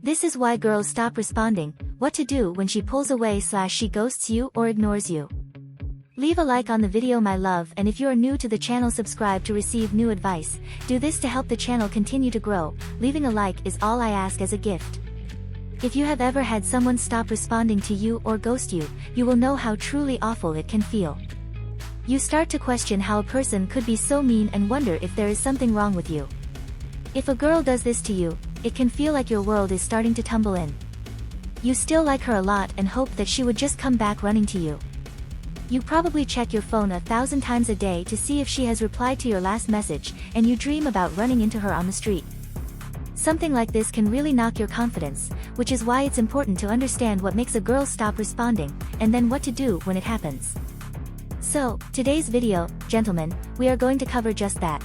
This is why girls stop responding, what to do when she pulls away / she ghosts you or ignores you. Leave a like on the video my love, and if you are new to the channel, subscribe to receive new advice. Do this to help the channel continue to grow. Leaving a like is all I ask as a gift. If you have ever had someone stop responding to you or ghost you, you will know how truly awful it can feel. You start to question how a person could be so mean and wonder if there is something wrong with you. If a girl does this to you, it can feel like your world is starting to tumble in. You still like her a lot and hope that she would just come back running to you. You probably check your phone 1,000 times a day to see if she has replied to your last message, and you dream about running into her on the street. Something like this can really knock your confidence, which is why it's important to understand what makes a girl stop responding, and then what to do when it happens. So, today's video, gentlemen, we are going to cover just that.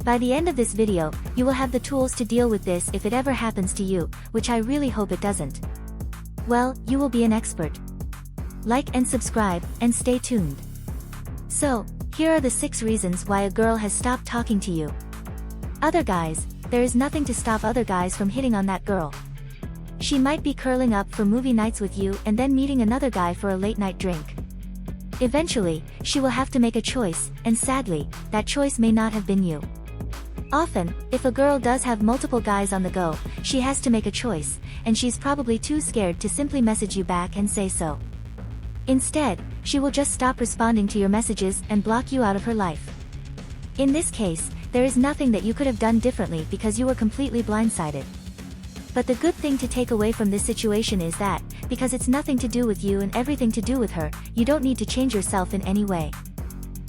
By the end of this video, you will have the tools to deal with this if it ever happens to you, which I really hope it doesn't. Well, you will be an expert. Like and subscribe, and stay tuned. So, here are the 6 reasons why a girl has stopped talking to you. Other guys, there is nothing to stop other guys from hitting on that girl. She might be curling up for movie nights with you and then meeting another guy for a late-night drink. Eventually, she will have to make a choice, and sadly, that choice may not have been you. Often, if a girl does have multiple guys on the go, she has to make a choice, and she's probably too scared to simply message you back and say so. Instead, she will just stop responding to your messages and block you out of her life. In this case, there is nothing that you could have done differently because you were completely blindsided. But the good thing to take away from this situation is that, because it's nothing to do with you and everything to do with her, you don't need to change yourself in any way.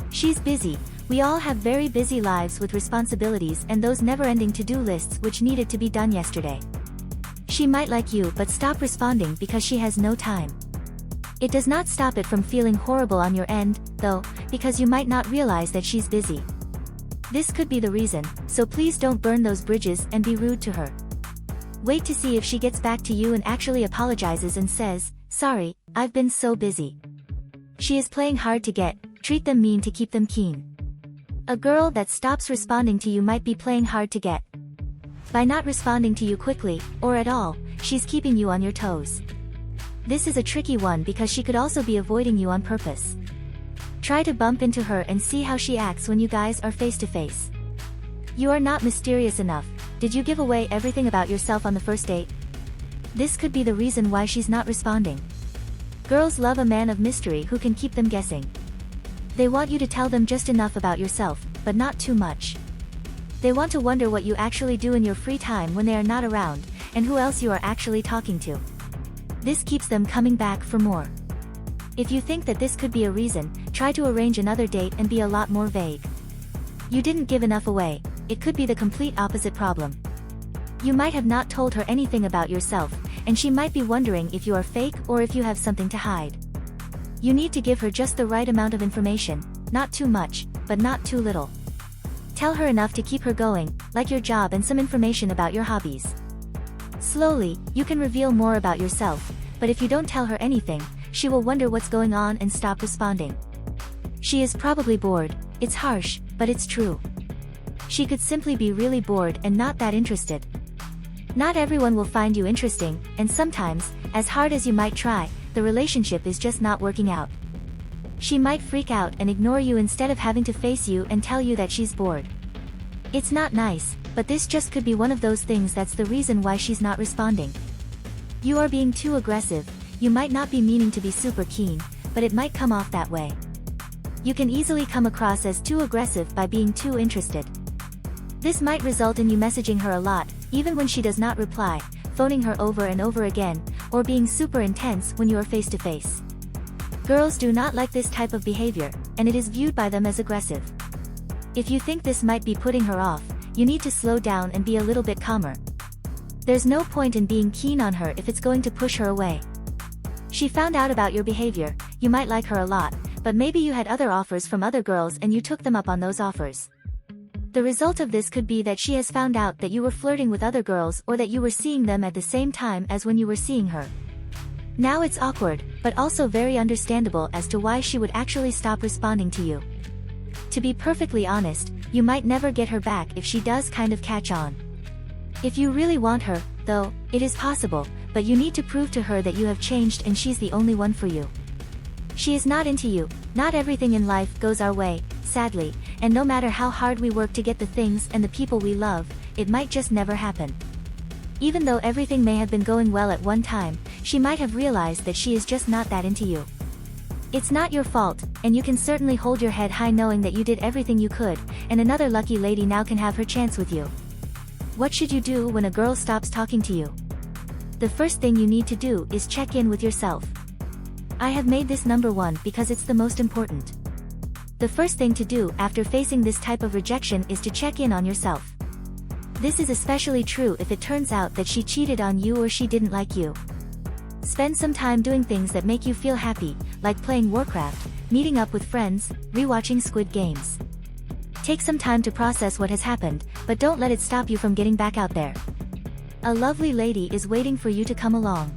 She's busy. We all have very busy lives with responsibilities and those never-ending to-do lists which needed to be done yesterday. She might like you but stop responding because she has no time. It does not stop it from feeling horrible on your end, though, because you might not realize that she's busy. This could be the reason, so please don't burn those bridges and be rude to her. Wait to see if she gets back to you and actually apologizes and says, "Sorry, I've been so busy." She is playing hard to get, treat them mean to keep them keen. A girl that stops responding to you might be playing hard to get. By not responding to you quickly, or at all, she's keeping you on your toes. This is a tricky one because she could also be avoiding you on purpose. Try to bump into her and see how she acts when you guys are face to face. You are not mysterious enough. Did you give away everything about yourself on the first date? This could be the reason why she's not responding. Girls love a man of mystery who can keep them guessing. They want you to tell them just enough about yourself, but not too much. They want to wonder what you actually do in your free time when they are not around, and who else you are actually talking to. This keeps them coming back for more. If you think that this could be a reason, try to arrange another date and be a lot more vague. You didn't give enough away. It could be the complete opposite problem. You might have not told her anything about yourself, and she might be wondering if you are fake or if you have something to hide. You need to give her just the right amount of information, not too much, but not too little. Tell her enough to keep her going, like your job and some information about your hobbies. Slowly, you can reveal more about yourself, but if you don't tell her anything, she will wonder what's going on and stop responding. She is probably bored. It's harsh, but it's true. She could simply be really bored and not that interested. Not everyone will find you interesting, and sometimes, as hard as you might try, the relationship is just not working out. She might freak out and ignore you instead of having to face you and tell you that she's bored. It's not nice, but this just could be one of those things that's the reason why she's not responding. You are being too aggressive. You might not be meaning to be super keen, but it might come off that way. You can easily come across as too aggressive by being too interested. This might result in you messaging her a lot, even when she does not reply, phoning her over and over again, or being super intense when you are face to face. Girls do not like this type of behavior, and it is viewed by them as aggressive. If you think this might be putting her off, you need to slow down and be a little bit calmer. There's no point in being keen on her if it's going to push her away. She found out about your behavior. You might like her a lot, but maybe you had other offers from other girls and you took them up on those offers. The result of this could be that she has found out that you were flirting with other girls or that you were seeing them at the same time as when you were seeing her. Now it's awkward, but also very understandable as to why she would actually stop responding to you. To be perfectly honest, you might never get her back if she does kind of catch on. If you really want her, though, it is possible, but you need to prove to her that you have changed and she's the only one for you. She is not into you. Not everything in life goes our way, sadly, and no matter how hard we work to get the things and the people we love, it might just never happen. Even though everything may have been going well at one time, she might have realized that she is just not that into you. It's not your fault, and you can certainly hold your head high knowing that you did everything you could, and another lucky lady now can have her chance with you. What should you do when a girl stops talking to you? The first thing you need to do is check in with yourself. I have made this number one because it's the most important. The first thing to do after facing this type of rejection is to check in on yourself. This is especially true if it turns out that she cheated on you or she didn't like you. Spend some time doing things that make you feel happy, like playing Warcraft, meeting up with friends, rewatching Squid Games. Take some time to process what has happened, but don't let it stop you from getting back out there. A lovely lady is waiting for you to come along.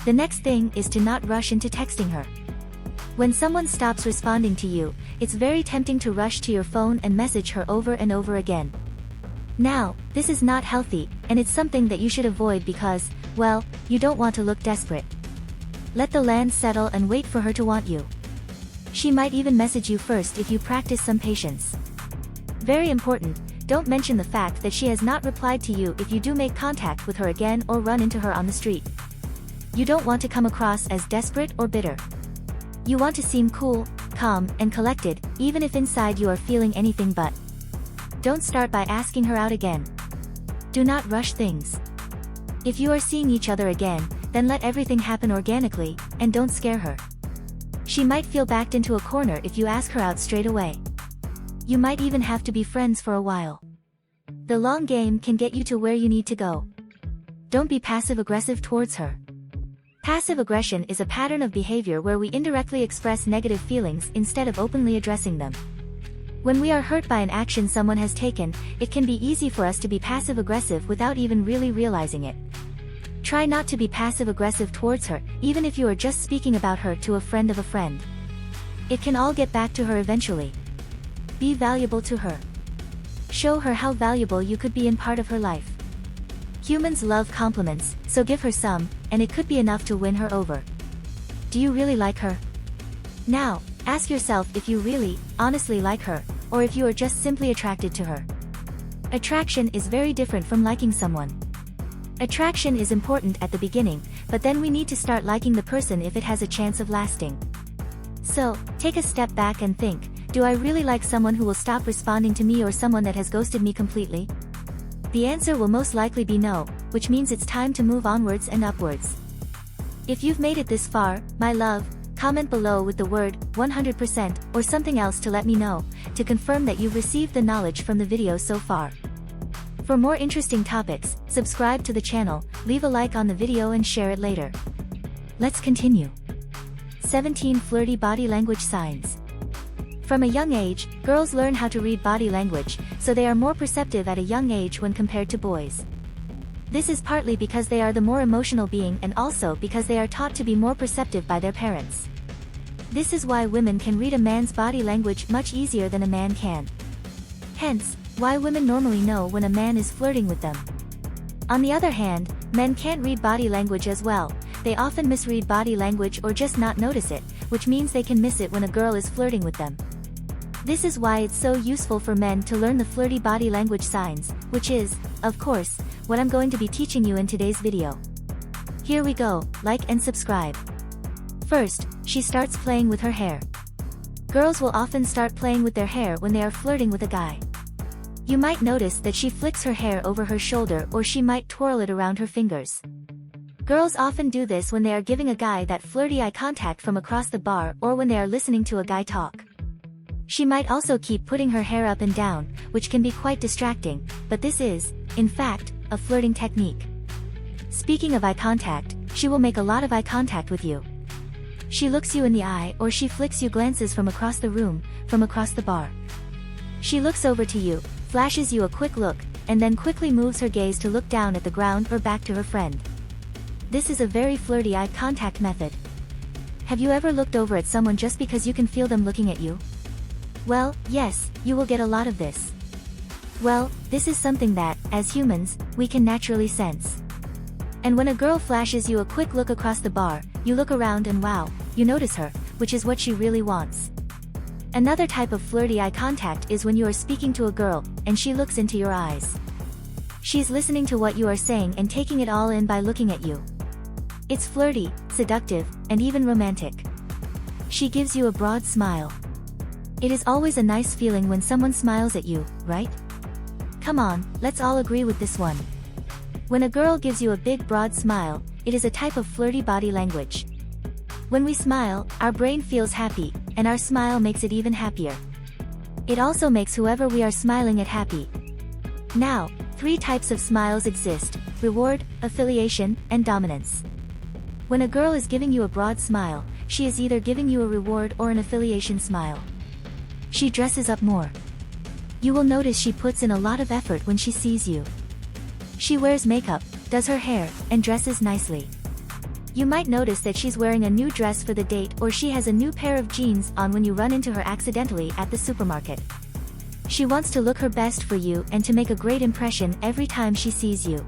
The next thing is to not rush into texting her. When someone stops responding to you, it's very tempting to rush to your phone and message her over and over again. Now, this is not healthy, and it's something that you should avoid because, well, you don't want to look desperate. Let the land settle and wait for her to want you. She might even message you first if you practice some patience. Very important, don't mention the fact that she has not replied to you if you do make contact with her again or run into her on the street. You don't want to come across as desperate or bitter. You want to seem cool, calm, and collected, even if inside you are feeling anything but. Don't start by asking her out again. Do not rush things. If you are seeing each other again, then let everything happen organically, and don't scare her. She might feel backed into a corner if you ask her out straight away. You might even have to be friends for a while. The long game can get you to where you need to go. Don't be passive-aggressive towards her. Passive aggression is a pattern of behavior where we indirectly express negative feelings instead of openly addressing them. When we are hurt by an action someone has taken, it can be easy for us to be passive-aggressive without even really realizing it. Try not to be passive-aggressive towards her, even if you are just speaking about her to a friend of a friend. It can all get back to her eventually. Be valuable to her. Show her how valuable you could be in part of her life. Humans love compliments, so give her some, and it could be enough to win her over. Do you really like her? Now, ask yourself if you really, honestly like her, or if you are just simply attracted to her. Attraction is very different from liking someone. Attraction is important at the beginning, but then we need to start liking the person if it has a chance of lasting. So, take a step back and think, do I really like someone who will stop responding to me or someone that has ghosted me completely? The answer will most likely be no, which means it's time to move onwards and upwards. If you've made it this far, my love, comment below with the word 100% or something else to let me know, to confirm that you've received the knowledge from the video so far. For more interesting topics, subscribe to the channel, leave a like on the video and share it later. Let's continue. 17 Flirty Body Language Signs. From a young age, girls learn how to read body language, so they are more perceptive at a young age when compared to boys. This is partly because they are the more emotional being and also because they are taught to be more perceptive by their parents. This is why women can read a man's body language much easier than a man can. Hence, why women normally know when a man is flirting with them. On the other hand, men can't read body language as well. They often misread body language or just not notice it, which means they can miss it when a girl is flirting with them. This is why it's so useful for men to learn the flirty body language signs, which is, of course, what I'm going to be teaching you in today's video. Here we go, like and subscribe. First, she starts playing with her hair. Girls will often start playing with their hair when they are flirting with a guy. You might notice that she flicks her hair over her shoulder or she might twirl it around her fingers. Girls often do this when they are giving a guy that flirty eye contact from across the bar or when they are listening to a guy talk. She might also keep putting her hair up and down, which can be quite distracting, but this is, in fact, a flirting technique. Speaking of eye contact, she will make a lot of eye contact with you. She looks you in the eye or she flicks you glances from across the room, from across the bar. She looks over to you, flashes you a quick look, and then quickly moves her gaze to look down at the ground or back to her friend. This is a very flirty eye contact method. Have you ever looked over at someone just because you can feel them looking at you? Well, yes, you will get a lot of this. Well, this is something that, as humans, we can naturally sense. And when a girl flashes you a quick look across the bar, you look around and wow, you notice her, which is what she really wants. Another type of flirty eye contact is when you are speaking to a girl, and she looks into your eyes. She's listening to what you are saying and taking it all in by looking at you. It's flirty, seductive, and even romantic. She gives you a broad smile. It is always a nice feeling when someone smiles at you, right? Come on, let's all agree with this one. When a girl gives you a big broad smile, it is a type of flirty body language. When we smile, our brain feels happy, and our smile makes it even happier. It also makes whoever we are smiling at happy. Now, 3 types of smiles exist: reward, affiliation, and dominance. When a girl is giving you a broad smile, she is either giving you a reward or an affiliation smile. She dresses up more. You will notice she puts in a lot of effort when she sees you. She wears makeup, does her hair, and dresses nicely. You might notice that she's wearing a new dress for the date, or she has a new pair of jeans on when you run into her accidentally at the supermarket. She wants to look her best for you and to make a great impression every time she sees you.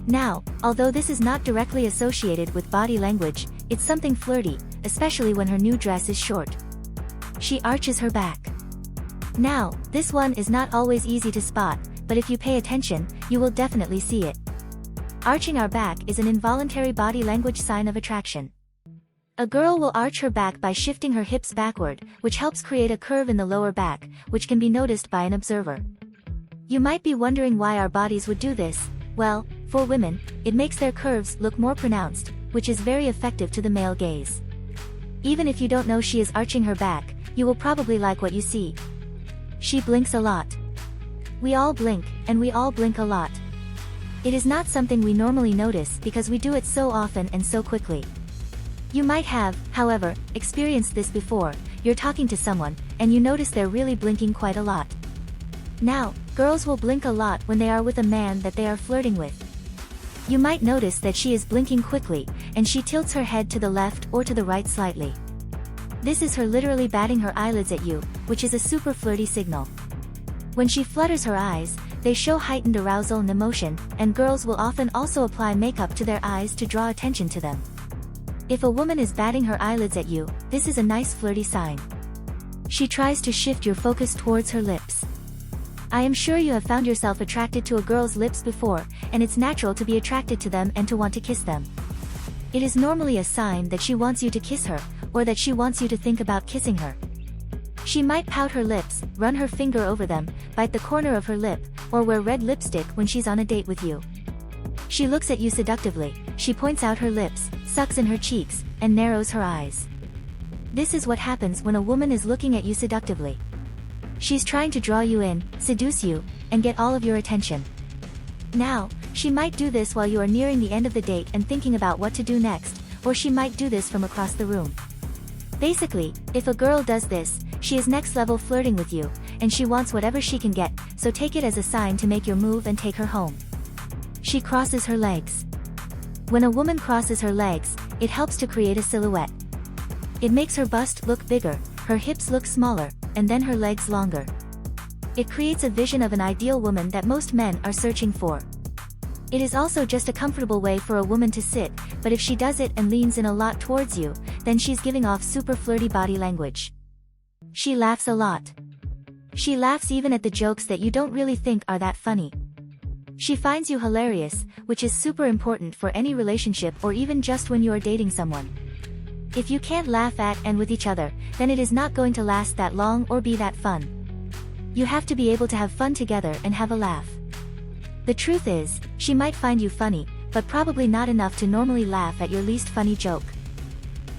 Now, although this is not directly associated with body language, it's something flirty, especially when her new dress is short. She arches her back. Now, this one is not always easy to spot, but if you pay attention, you will definitely see it. Arching our back is an involuntary body language sign of attraction. A girl will arch her back by shifting her hips backward, which helps create a curve in the lower back, which can be noticed by an observer. You might be wondering why our bodies would do this. Well, for women, it makes their curves look more pronounced, which is very effective to the male gaze. Even if you don't know she is arching her back, you will probably like what you see. She blinks a lot. We all blink, and we all blink a lot. It is not something we normally notice because we do it so often and so quickly. You might have, however, experienced this before. You're talking to someone, and you notice they're really blinking quite a lot. Now, girls will blink a lot when they are with a man that they are flirting with. You might notice that she is blinking quickly, and she tilts her head to the left or to the right slightly. This is her literally batting her eyelids at you, which is a super flirty signal. When she flutters her eyes, they show heightened arousal and emotion, and girls will often also apply makeup to their eyes to draw attention to them. If a woman is batting her eyelids at you, this is a nice flirty sign. She tries to shift your focus towards her lips. I am sure you have found yourself attracted to a girl's lips before, and it's natural to be attracted to them and to want to kiss them. It is normally a sign that she wants you to kiss her, or that she wants you to think about kissing her. She might pout her lips, run her finger over them, bite the corner of her lip, or wear red lipstick when she's on a date with you. She looks at you seductively, she points out her lips, sucks in her cheeks, and narrows her eyes. This is what happens when a woman is looking at you seductively. She's trying to draw you in, seduce you, and get all of your attention. Now, she might do this while you are nearing the end of the date and thinking about what to do next, or she might do this from across the room. Basically, if a girl does this, she is next level flirting with you, and she wants whatever she can get, so take it as a sign to make your move and take her home. She crosses her legs. When a woman crosses her legs, it helps to create a silhouette. It makes her bust look bigger, her hips look smaller, and then her legs longer. It creates a vision of an ideal woman that most men are searching for. It is also just a comfortable way for a woman to sit, but if she does it and leans in a lot towards you, then she's giving off super flirty body language. She laughs a lot. She laughs even at the jokes that you don't really think are that funny. She finds you hilarious, which is super important for any relationship or even just when you are dating someone. If you can't laugh at and with each other, then it is not going to last that long or be that fun. You have to be able to have fun together and have a laugh. The truth is, she might find you funny, but probably not enough to normally laugh at your least funny joke.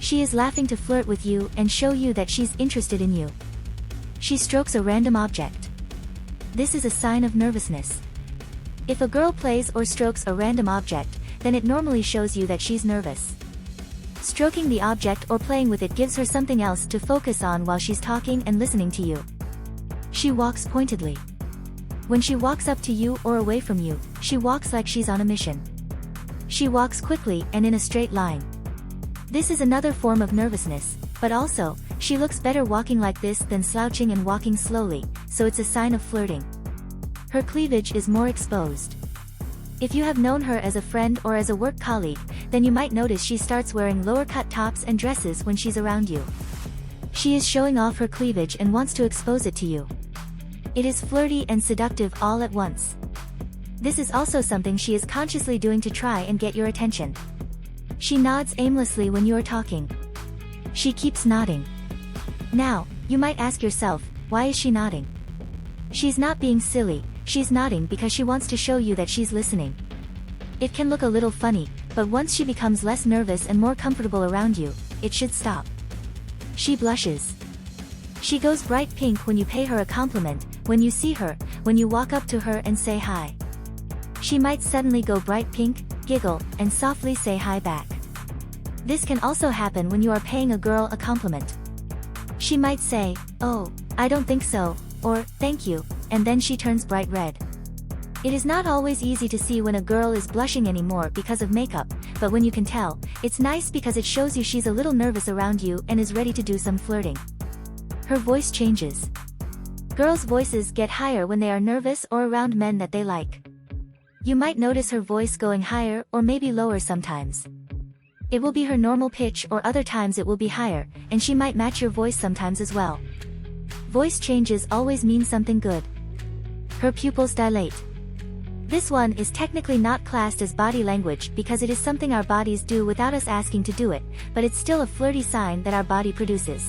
She is laughing to flirt with you and show you that she's interested in you. She strokes a random object. This is a sign of nervousness. If a girl plays or strokes a random object, then it normally shows you that she's nervous. Stroking the object or playing with it gives her something else to focus on while she's talking and listening to you. She walks pointedly. When she walks up to you or away from you, she walks like she's on a mission. She walks quickly and in a straight line. This is another form of nervousness, but also, she looks better walking like this than slouching and walking slowly, so it's a sign of flirting. her cleavage is more exposed. If you have known her as a friend or as a work colleague, then you might notice she starts wearing lower-cut tops and dresses when she's around you. She is showing off her cleavage and wants to expose it to you. It is flirty and seductive all at once. This is also something she is consciously doing to try and get your attention. She nods aimlessly when you are talking. She keeps nodding. Now, you might ask yourself, why is she nodding? She's not being silly, she's nodding because she wants to show you that she's listening. It can look a little funny, but once she becomes less nervous and more comfortable around you, it should stop. She blushes. She goes bright pink when you pay her a compliment, when you see her, when you walk up to her and say hi. She might suddenly go bright pink, giggle, and softly say hi back. This can also happen when you are paying a girl a compliment. She might say, "Oh, I don't think so," or "Thank you," and then she turns bright red. It is not always easy to see when a girl is blushing anymore because of makeup, but when you can tell, it's nice because it shows you she's a little nervous around you and is ready to do some flirting. Her voice changes. Girls' voices get higher when they are nervous or around men that they like. You might notice her voice going higher or maybe lower sometimes. It will be her normal pitch or other times it will be higher, and she might match your voice sometimes as well. Voice changes always mean something good. Her pupils dilate. This one is technically not classed as body language because it is something our bodies do without us asking to do it, but it's still a flirty sign that our body produces.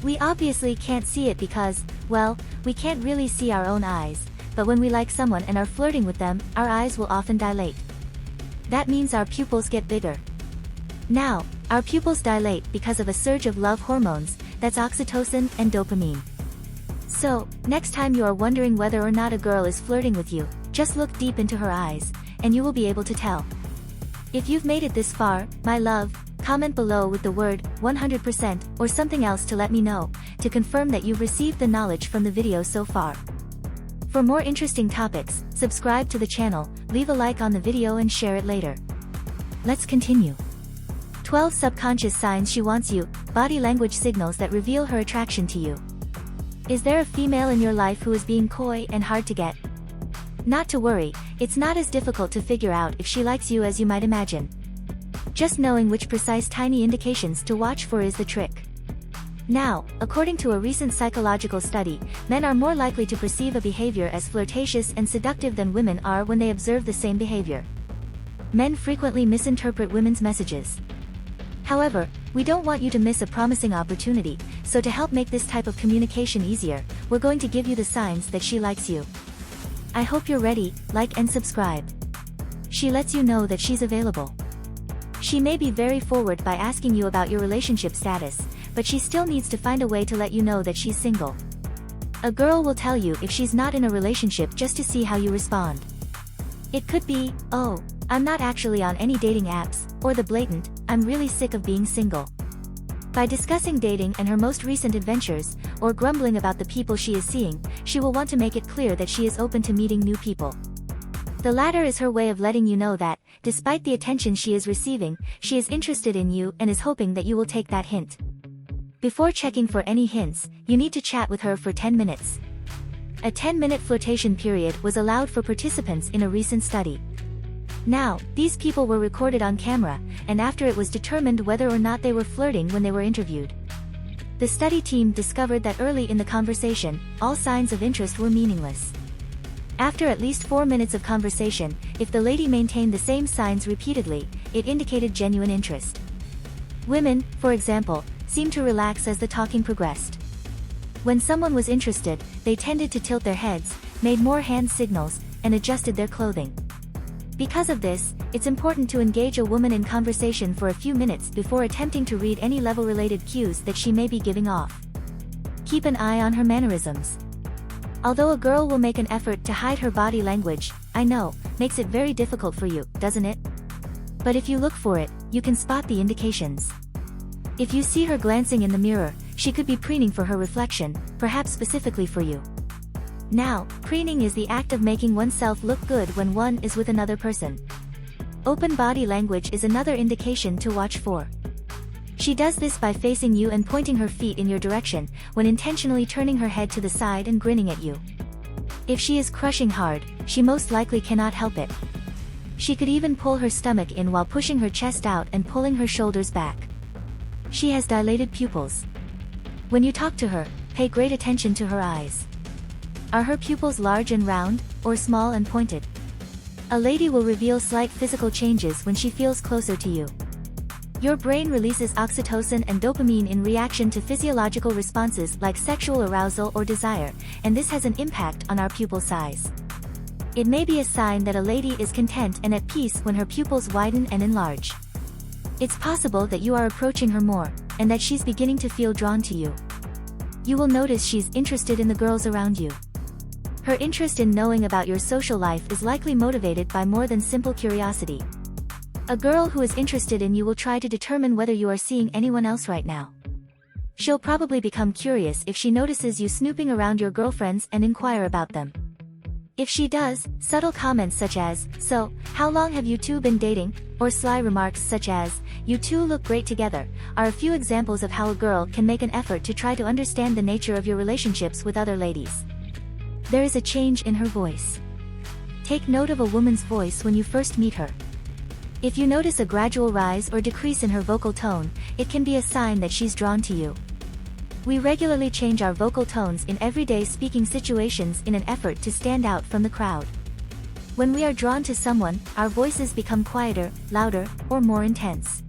We obviously can't see it because, well, we can't really see our own eyes, but when we like someone and are flirting with them, our eyes will often dilate. That means our pupils get bigger. Now, our pupils dilate because of a surge of love hormones, that's oxytocin and dopamine. So, next time you are wondering whether or not a girl is flirting with you, just look deep into her eyes, and you will be able to tell. If you've made it this far, my love, comment below with the word 100% or something else to let me know, to confirm that you've received the knowledge from the video so far. For more interesting topics, subscribe to the channel, leave a like on the video and share it later. Let's continue. 12 subconscious signs she wants you, body language signals that reveal her attraction to you. Is there a female in your life who is being coy and hard to get? Not to worry, it's not as difficult to figure out if she likes you as you might imagine. Just knowing which precise tiny indications to watch for is the trick. Now, according to a recent psychological study, men are more likely to perceive a behavior as flirtatious and seductive than women are when they observe the same behavior. Men frequently misinterpret women's messages. However, we don't want you to miss a promising opportunity, so to help make this type of communication easier, we're going to give you the signs that she likes you. I hope you're ready, like and subscribe. She lets you know that she's available. She may be very forward by asking you about your relationship status, but she still needs to find a way to let you know that she's single. A girl will tell you if she's not in a relationship just to see how you respond. It could be, "Oh, I'm not actually on any dating apps," or the blatant, "I'm really sick of being single." By discussing dating and her most recent adventures, or grumbling about the people she is seeing, she will want to make it clear that she is open to meeting new people. The latter is her way of letting you know that, despite the attention she is receiving, she is interested in you and is hoping that you will take that hint. Before checking for any hints, you need to chat with her for 10 minutes. A 10-minute flirtation period was allowed for participants in a recent study. Now, these people were recorded on camera, and after it was determined whether or not they were flirting when they were interviewed. The study team discovered that early in the conversation, all signs of interest were meaningless. After at least 4 minutes of conversation, if the lady maintained the same signs repeatedly, it indicated genuine interest. Women, for example, seemed to relax as the talking progressed. When someone was interested, they tended to tilt their heads, made more hand signals, and adjusted their clothing. Because of this, it's important to engage a woman in conversation for a few minutes before attempting to read any level-related cues that she may be giving off. Keep an eye on her mannerisms. Although a girl will make an effort to hide her body language, I know, makes it very difficult for you, doesn't it? But if you look for it, you can spot the indications. If you see her glancing in the mirror, she could be preening for her reflection, perhaps specifically for you. Now, preening is the act of making oneself look good when one is with another person. Open body language is another indication to watch for. She does this by facing you and pointing her feet in your direction, when intentionally turning her head to the side and grinning at you. If she is crushing hard, she most likely cannot help it. She could even pull her stomach in while pushing her chest out and pulling her shoulders back. She has dilated pupils. When you talk to her, pay great attention to her eyes. Are her pupils large and round, or small and pointed? A lady will reveal slight physical changes when she feels closer to you. Your brain releases oxytocin and dopamine in reaction to physiological responses like sexual arousal or desire, and this has an impact on our pupil size. It may be a sign that a lady is content and at peace when her pupils widen and enlarge. It's possible that you are approaching her more, and that she's beginning to feel drawn to you. You will notice she's interested in the girls around you. Her interest in knowing about your social life is likely motivated by more than simple curiosity. A girl who is interested in you will try to determine whether you are seeing anyone else right now. She'll probably become curious if she notices you snooping around your girlfriends and inquire about them. If she does, subtle comments such as, "So, how long have you two been dating?" or sly remarks such as, "You two look great together," are a few examples of how a girl can make an effort to try to understand the nature of your relationships with other ladies. There is a change in her voice. Take note of a woman's voice when you first meet her. If you notice a gradual rise or decrease in her vocal tone, it can be a sign that she's drawn to you. We regularly change our vocal tones in everyday speaking situations in an effort to stand out from the crowd. When we are drawn to someone, our voices become quieter, louder, or more intense.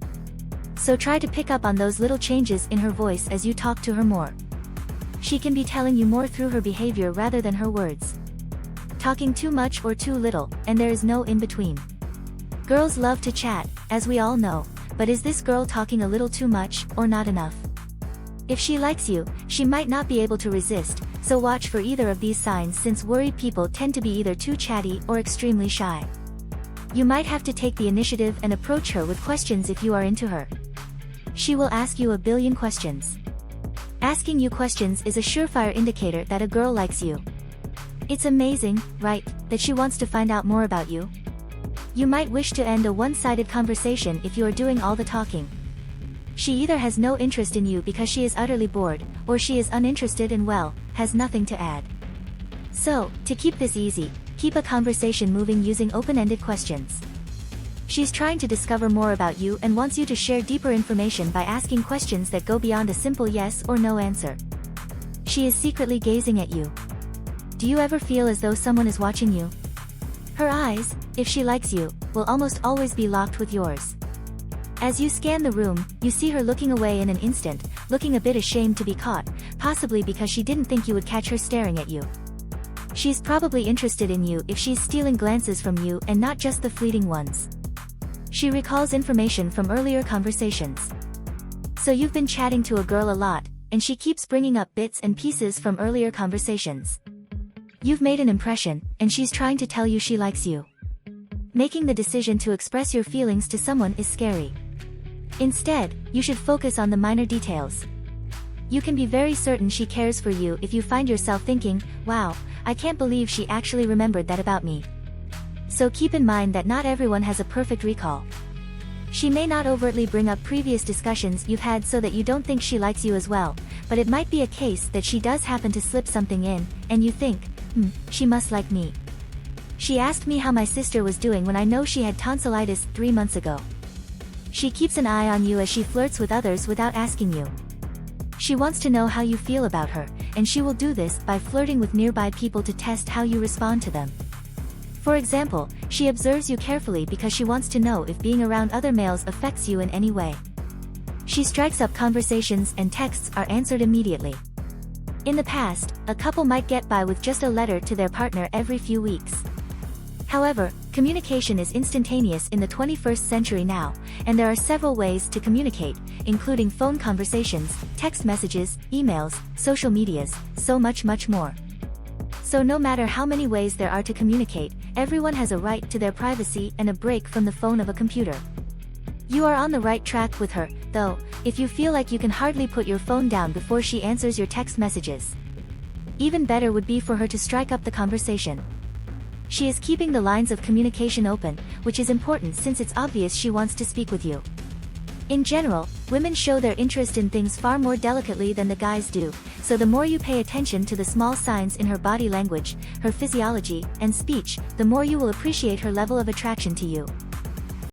So try to pick up on those little changes in her voice as you talk to her more. She can be telling you more through her behavior rather than her words. Talking too much or too little, and there is no in-between. Girls love to chat, as we all know, but is this girl talking a little too much, or not enough? If she likes you, she might not be able to resist, so watch for either of these signs since worried people tend to be either too chatty or extremely shy. You might have to take the initiative and approach her with questions if you are into her. She will ask you a billion questions. Asking you questions is a surefire indicator that a girl likes you. It's amazing, right, that she wants to find out more about you? You might wish to end a one-sided conversation if you are doing all the talking. She either has no interest in you because she is utterly bored, or she is uninterested and has nothing to add. So, to keep this easy, keep a conversation moving using open-ended questions. She's trying to discover more about you and wants you to share deeper information by asking questions that go beyond a simple yes or no answer. She is secretly gazing at you. Do you ever feel as though someone is watching you? Her eyes, if she likes you, will almost always be locked with yours. As you scan the room, you see her looking away in an instant, looking a bit ashamed to be caught, possibly because she didn't think you would catch her staring at you. She's probably interested in you if she's stealing glances from you and not just the fleeting ones. She recalls information from earlier conversations. So you've been chatting to a girl a lot, and she keeps bringing up bits and pieces from earlier conversations. You've made an impression, and she's trying to tell you she likes you. Making the decision to express your feelings to someone is scary. Instead, you should focus on the minor details. You can be very certain she cares for you if you find yourself thinking, "Wow, I can't believe she actually remembered that about me." So keep in mind that not everyone has a perfect recall. She may not overtly bring up previous discussions you've had so that you don't think she likes you as well, but it might be a case that she does happen to slip something in, and you think, she must like me. She asked me how my sister was doing when I know she had tonsillitis 3 months ago. She keeps an eye on you as she flirts with others without asking you. She wants to know how you feel about her, and she will do this by flirting with nearby people to test how you respond to them. For example, she observes you carefully because she wants to know if being around other males affects you in any way. She strikes up conversations and texts are answered immediately. In the past, a couple might get by with just a letter to their partner every few weeks. However, communication is instantaneous in the 21st century now, and there are several ways to communicate, including phone conversations, text messages, emails, social medias, so much more. So no matter how many ways there are to communicate, everyone has a right to their privacy and a break from the phone of a computer. You are on the right track with her, though, if you feel like you can hardly put your phone down before she answers your text messages. Even better would be for her to strike up the conversation. She is keeping the lines of communication open, which is important since it's obvious she wants to speak with you. In general, women show their interest in things far more delicately than the guys do, so the more you pay attention to the small signs in her body language, her physiology, and speech, the more you will appreciate her level of attraction to you.